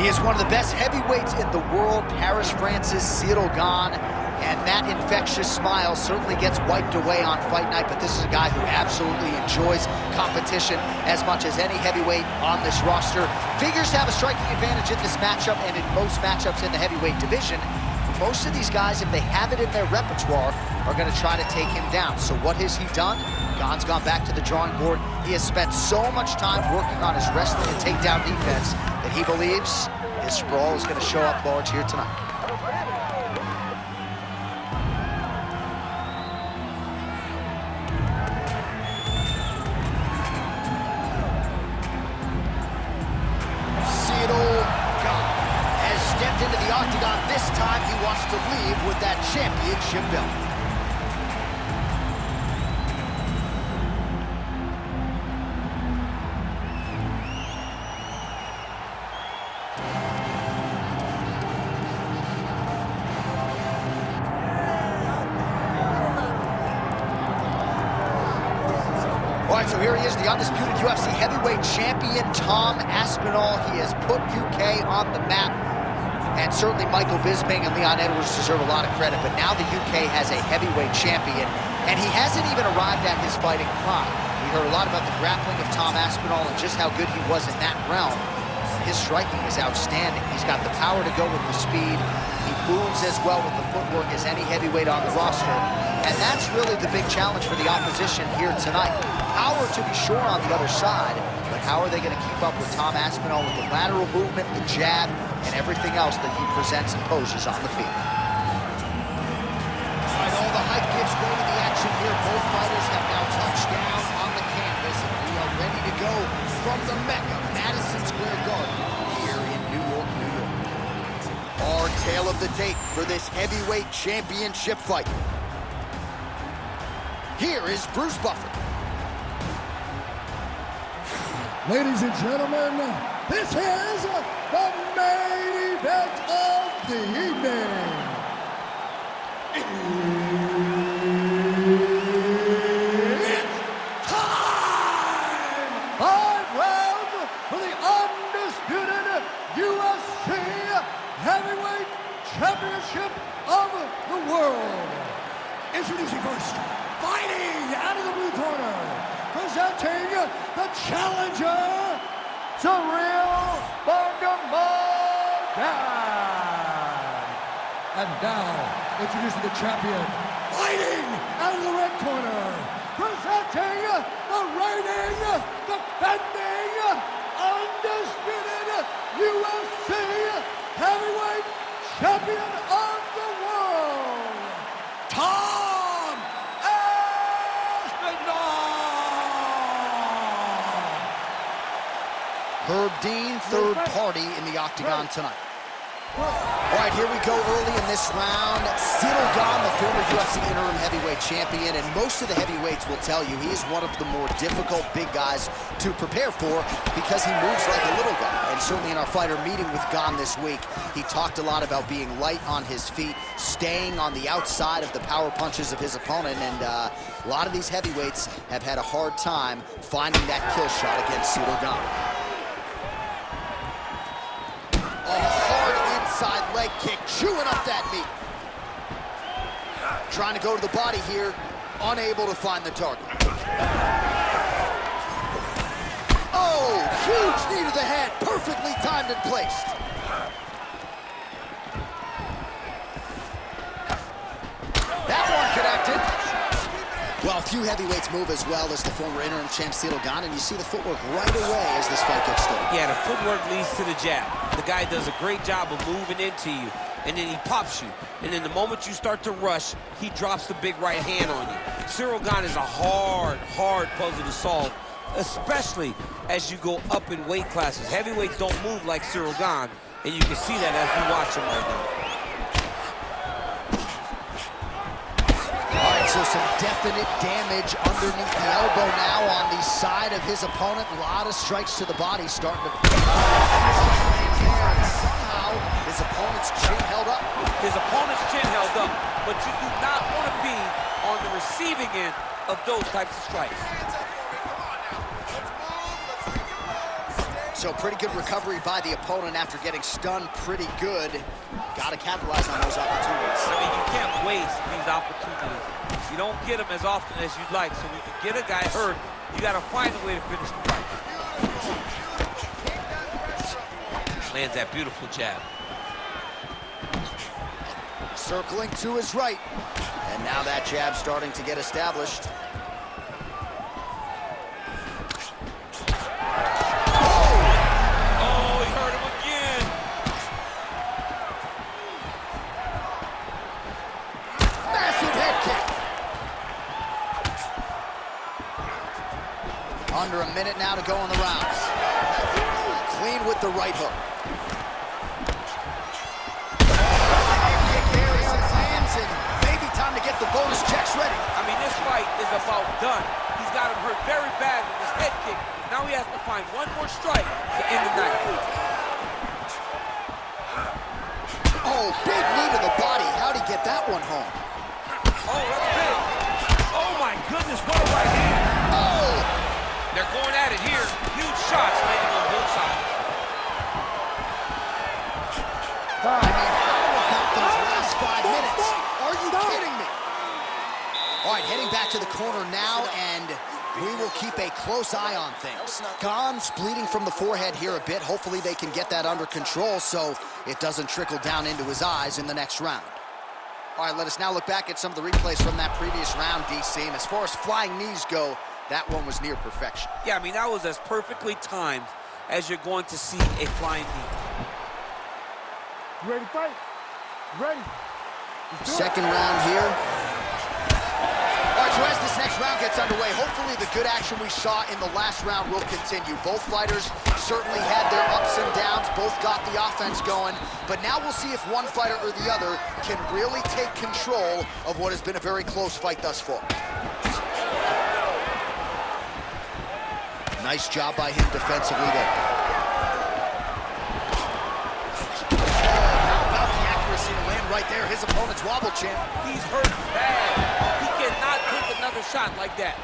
He is one of the best heavyweights in the world, Paris, France's Ciryl Gane, and that infectious smile certainly gets wiped away on fight night, but this is a guy who absolutely enjoys competition as much as any heavyweight on this roster. Figures to have a striking advantage in this matchup and in most matchups in the heavyweight division. Most of these guys, if they have it in their repertoire, are going to try to take him down. So what has he done? Gane's gone back to the drawing board. He has spent so much time working on his wrestling and takedown defense that he believes his sprawl is going to show up large here tonight. Ciryl Gane has stepped into the Octagon. This time he wants to leave with that championship belt. All right, so here he is, the undisputed UFC heavyweight champion, Tom Aspinall. He has put UK on the map, and certainly Michael Bisping and Leon Edwards deserve a lot of credit, but now the UK has a heavyweight champion, and he hasn't even arrived at his fighting prime. We heard a lot about the grappling of Tom Aspinall and just how good he was in that realm. His striking is outstanding. He's got the power to go with the speed. He moves as well with the footwork as any heavyweight on the roster, and that's really the big challenge for the opposition here tonight. Power to be sure on the other side, but how are they going to keep up with Tom Aspinall with the lateral movement, the jab, and everything else that he presents and poses on the field? All right, all the hype gives way to the action here. Both fighters have now touched down on the canvas, and we are ready to go from the Mecca, Madison Square Garden, here in New York, New York. Our tale of the tape for this heavyweight championship fight. Here is Bruce Buffer. Ladies and gentlemen, this is the main event of the evening. It's time! 5 rounds for the undisputed UFC Heavyweight Championship of the world. Introducing first, fighting out of the blue corner, presenting the challenger, Ciryl Gane. And now, introducing the champion, fighting out of the red corner, presenting the reigning, defending, undisputed UFC heavyweight champion of the world, Tom Aspinall. Herb Dean, third party in the Octagon tonight. All right, here we go early in this round. Ciryl Gane, the former UFC interim heavyweight champion, and most of the heavyweights will tell you he is one of the more difficult big guys to prepare for because he moves like a little guy. And certainly in our fighter meeting with Gane this week, he talked a lot about being light on his feet, staying on the outside of the power punches of his opponent, and a lot of these heavyweights have had a hard time finding that kill shot against Ciryl Gane. Side leg kick, chewing up that meat. Trying to go to the body here, unable to find the target. Oh, huge knee to the head, perfectly timed and placed. That one connected. Well, few heavyweights move as well as the former interim champ Ciryl Gane, and you see the footwork right away as this fight gets started. Yeah, the footwork leads to the jab. The guy does a great job of moving into you, and then he pops you. And then the moment you start to rush, he drops the big right hand on you. Ciryl Gane is a hard puzzle to solve, especially as you go up in weight classes. Heavyweights don't move like Ciryl Gane, and you can see that as we watch him right now. So some definite damage underneath the elbow now on the side of his opponent. A lot of strikes to the body starting to... And somehow his opponent's chin held up. His opponent's chin held up, but you do not want to be on the receiving end of those types of strikes. So pretty good recovery by the opponent after getting stunned pretty good. Got to capitalize on those opportunities. I mean, you can't waste these opportunities. You don't get them as often as you'd like. So when you get a guy hurt, you got to find a way to finish the fight. Lands that beautiful jab. Circling to his right. And now that jab starting to get established. Under a minute now to go in the rounds. Clean with the right hook. Kick there as it lands, and maybe time to get the bonus checks ready. I mean, this fight is about done. He's got him hurt very bad with his head kick. Now he has to find one more strike to end the night. Oh, big knee to the body. How'd he get that one home? Oh, that's big. Oh, my goodness, what a right hand. Oh! They're going at it here. Huge shots landing on both sides. I mean, how about those last 5 minutes? Are you kidding me? All right, heading back to the corner now, and we will keep a close eye on things. Gane's bleeding from the forehead here a bit. Hopefully they can get that under control so it doesn't trickle down into his eyes in the next round. All right, let us now look back at some of the replays from that previous round, DC. And as far as flying knees go, that one was near perfection. Yeah, I mean, that was as perfectly timed as you're going to see a flying knee. You ready to fight? Ready? Second round here. All right, so as this next round gets underway, hopefully the good action we saw in the last round will continue. Both fighters certainly had their ups and downs. Both got the offense going. But now we'll see if one fighter or the other can really take control of what has been a very close fight thus far. Nice job by him defensively there. Oh, how about the accuracy to land right there? His opponent's wobble champ. He's hurt bad. He cannot take another shot like that.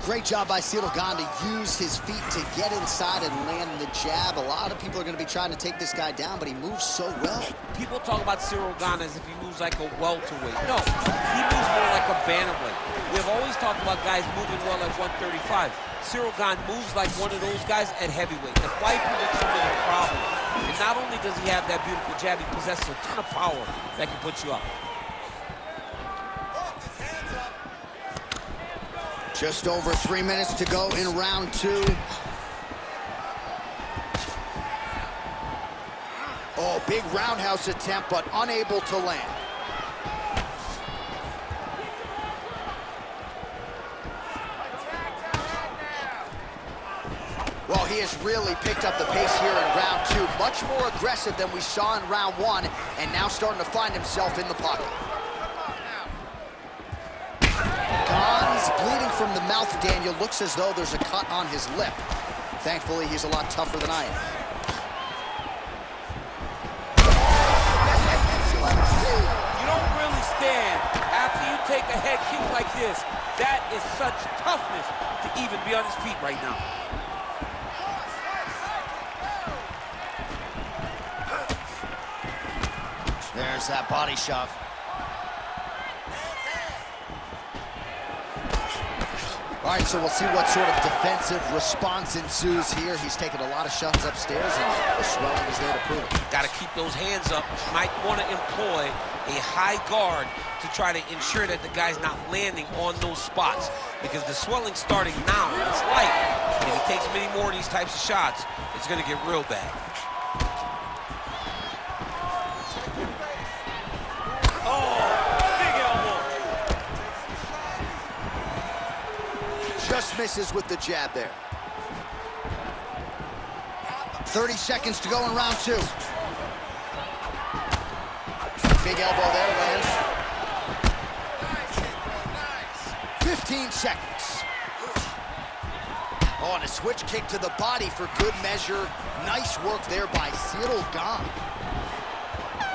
Great job by Ciryl Gane to use his feet to get inside and land the jab. A lot of people are going to be trying to take this guy down, but he moves so well. People talk about Ciryl Gane as if he moves like a welterweight. No, he moves more like a bantamweight. We have always talked about guys moving well at 135. Ciryl Gane moves like one of those guys at heavyweight. The fight prediction is a problem. And not only does he have that beautiful jab, he possesses a ton of power that can put you up. Just over 3 minutes to go in round two. Oh, big roundhouse attempt, but unable to land. Well, he has really picked up the pace here in round two. Much more aggressive than we saw in round one, and now starting to find himself in the pocket. Gane's bleeding from the mouth, Daniel. Looks as though there's a cut on his lip. Thankfully, he's a lot tougher than I am. You don't really stand after you take a head kick like this. That is such toughness to even be on his feet right now. There's that body shot. All right, so we'll see what sort of defensive response ensues here. He's taken a lot of shots upstairs, and the swelling is there to prove it. Got to keep those hands up. Might want to employ a high guard to try to ensure that the guy's not landing on those spots, because the swelling's starting now. It's light. If he takes many more of these types of shots, it's going to get real bad. Just misses with the jab there. 30 seconds to go in round two. Big elbow there, lands. 15 seconds. Oh, and a switch kick to the body for good measure. Nice work there by Ciryl Gane.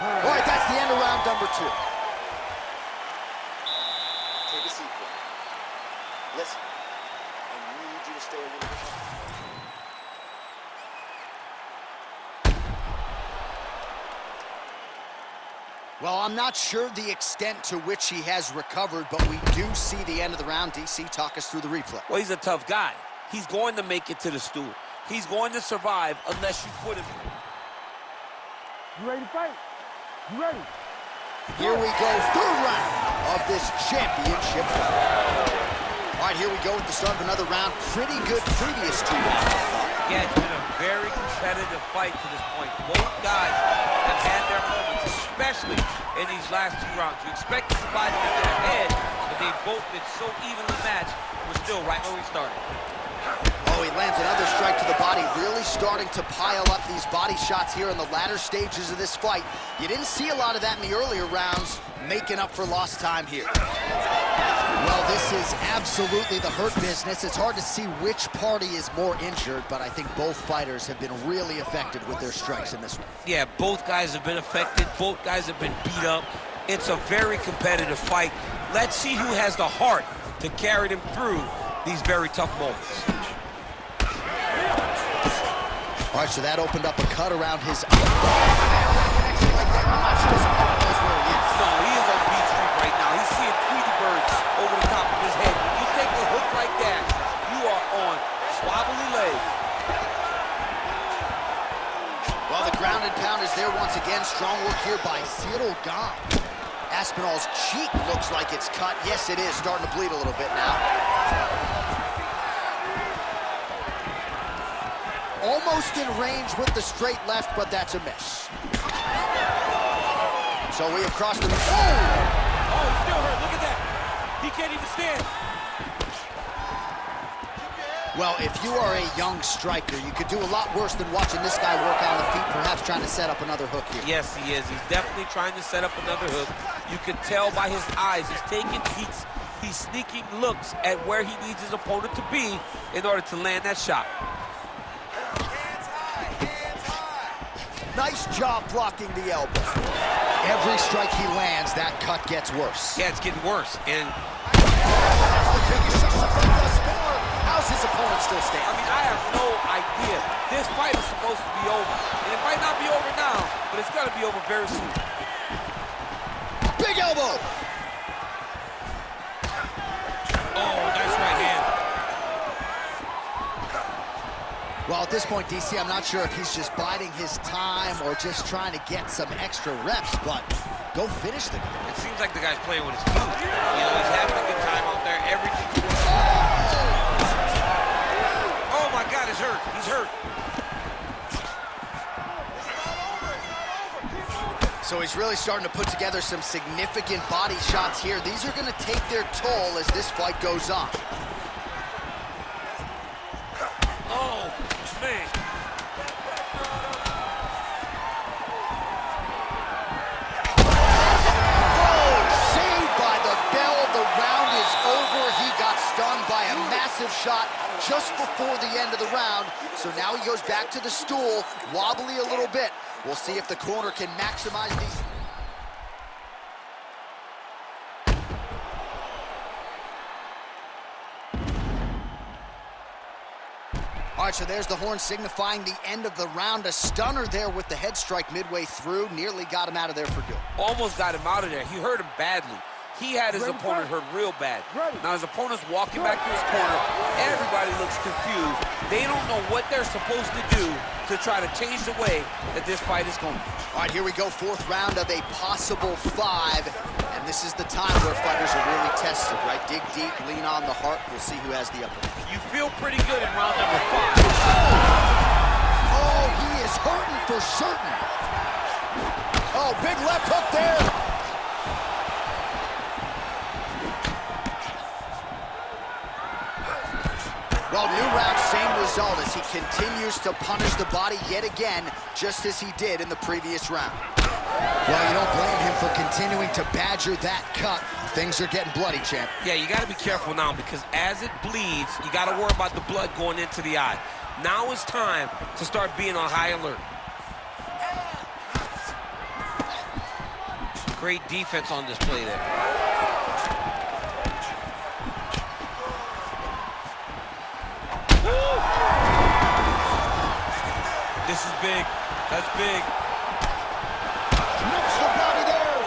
All right, that's the end of round number two. Take a seat, please. Listen. I need you to Well, I'm not sure the extent to which he has recovered, but we do see the end of the round. DC, talk us through the replay. Well, he's a tough guy. He's going to make it to the stool. He's going to survive unless you put him. You ready to fight? You ready? Here we go, third round of this championship fight. All right, here we go with the start of another round. Pretty good previous 2 rounds. Yeah, it's been a very competitive fight to this point. Both guys have had their moments, especially in these last 2 rounds. You expect somebody to get ahead, but they've both been so evenly matched. We're still right where we started. Oh, he lands another strike to the body, really starting to pile up these body shots here in the latter stages of this fight. You didn't see a lot of that in the earlier rounds, making up for lost time here. Well, this is absolutely the hurt business. It's hard to see which party is more injured, but I think both fighters have been really effective with their strikes in this one. Yeah, both guys have been affected. Both guys have been beat up. It's a very competitive fight. Let's see who has the heart to carry them through these very tough moments. All right, so that opened up a cut around his I'm not sure someone knows where he is. No, he is on beat street right now. He's seeing Tweety birds over the top of his head. When you take a hook like that, you are on wobbly legs. Well, the ground and pound is there once again. Strong work here by Ciryl Gane. Aspinall's cheek looks like it's cut. Yes, it is. Starting to bleed a little bit now. Almost in range with the straight left, but that's a miss. So we have crossed the... Oh, he's still hurt. Look at that. He can't even stand. Well, if you are a young striker, you could do a lot worse than watching this guy work on the feet, perhaps trying to set up another hook here. Yes, he is. He's definitely trying to set up another hook. You can tell by his eyes. He's taking peeks. He's sneaking looks at where he needs his opponent to be in order to land that shot. Nice job blocking the elbow. Every strike he lands, that cut gets worse. Yeah, it's getting worse. And that's the biggest shot from the sport. How's his opponent still standing? I mean, I have no idea. This fight is supposed to be over. And it might not be over now, but it's got to be over very soon. Big elbow! Oh, nice right hand. Well, at this point, DC, I'm not sure if he's just biding his time or just trying to get some extra reps, but go finish the guy. It seems like the guy's playing with his feet. You know, he's having a good time out there. Everything. Oh, my God, he's hurt. He's hurt. So he's really starting to put together some significant body shots here. These are going to take their toll as this fight goes on. Oh, man. Oh, saved by the bell. The round is over. He got stunned by a massive shot just before the end of the round. So now he goes back to the stool, wobbly a little bit. We'll see if the corner can maximize these. All right, so there's the horn signifying the end of the round. A stunner there with the head strike midway through. Nearly got him out of there for good. Almost got him out of there. He hurt him badly. He had his opponent hurt real bad. Now his opponent's walking back to his corner. Everybody looks confused. They don't know what they're supposed to do to try to change the way that this fight is going. All right, here we go. Fourth round of a possible 5. And this is the time where fighters are really tested, right? Dig deep, lean on the heart. We'll see who has the upper hand. You feel pretty good in round number 5. Oh, he is hurting for certain. Oh, big left hook there. Well, new round, same result as he continues to punish the body yet again, just as he did in the previous round. Well, you don't blame him for continuing to badger that cut. Things are getting bloody, champ. Yeah, you got to be careful now because as it bleeds, you got to worry about the blood going into the eye. Now it's time to start being on high alert. Great defense on display there. big. That's big. Nips the body there.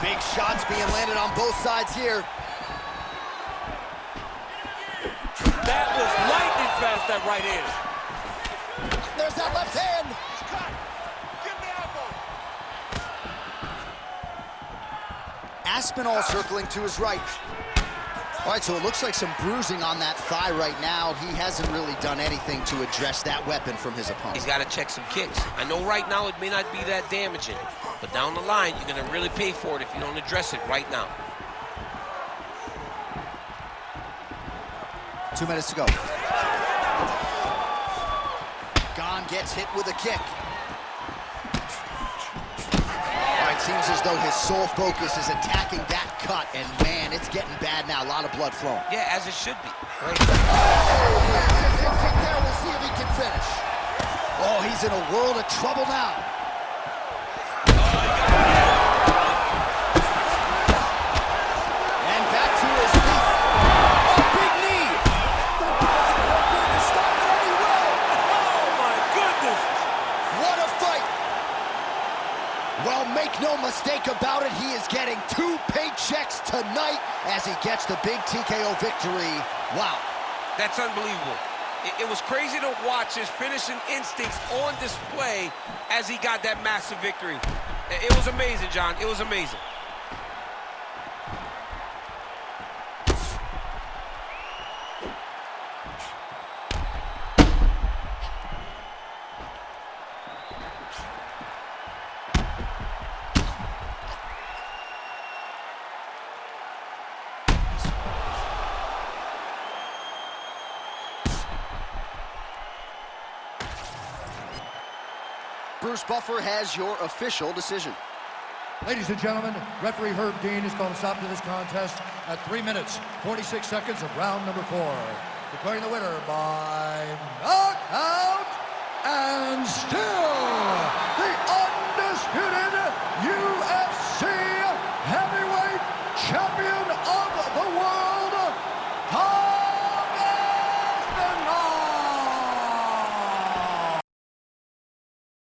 Big shots being landed on both sides here. That was lightning fast, that right hand. There's that left hand. Aspinall circling to his right. All right, so it looks like some bruising on that thigh right now. He hasn't really done anything to address that weapon from his opponent. He's got to check some kicks. I know right now it may not be that damaging, but down the line, you're going to really pay for it if you don't address it right now. 2 minutes to go. Gane gets hit with a kick. All right, seems as though his sole focus is attacking that cut, and man, it's getting bad now. A lot of blood flowing. Yeah, as it should be. Right. We'll see if he can finish. Oh, he's in a world of trouble now. And back to his feet. Oh, big knee. Oh, my goodness. What a fight. Well, make no mistake about it, he is getting 2 paychecks tonight as he gets the big TKO victory. Wow. That's unbelievable. It was crazy to watch his finishing instincts on display as he got that massive victory. It was amazing, John. It was amazing. Bruce Buffer has your official decision. Ladies and gentlemen, referee Ciryl Gane has called a stop to this contest at 3 minutes, 46 seconds of round number 4. Declaring the winner by knockout and still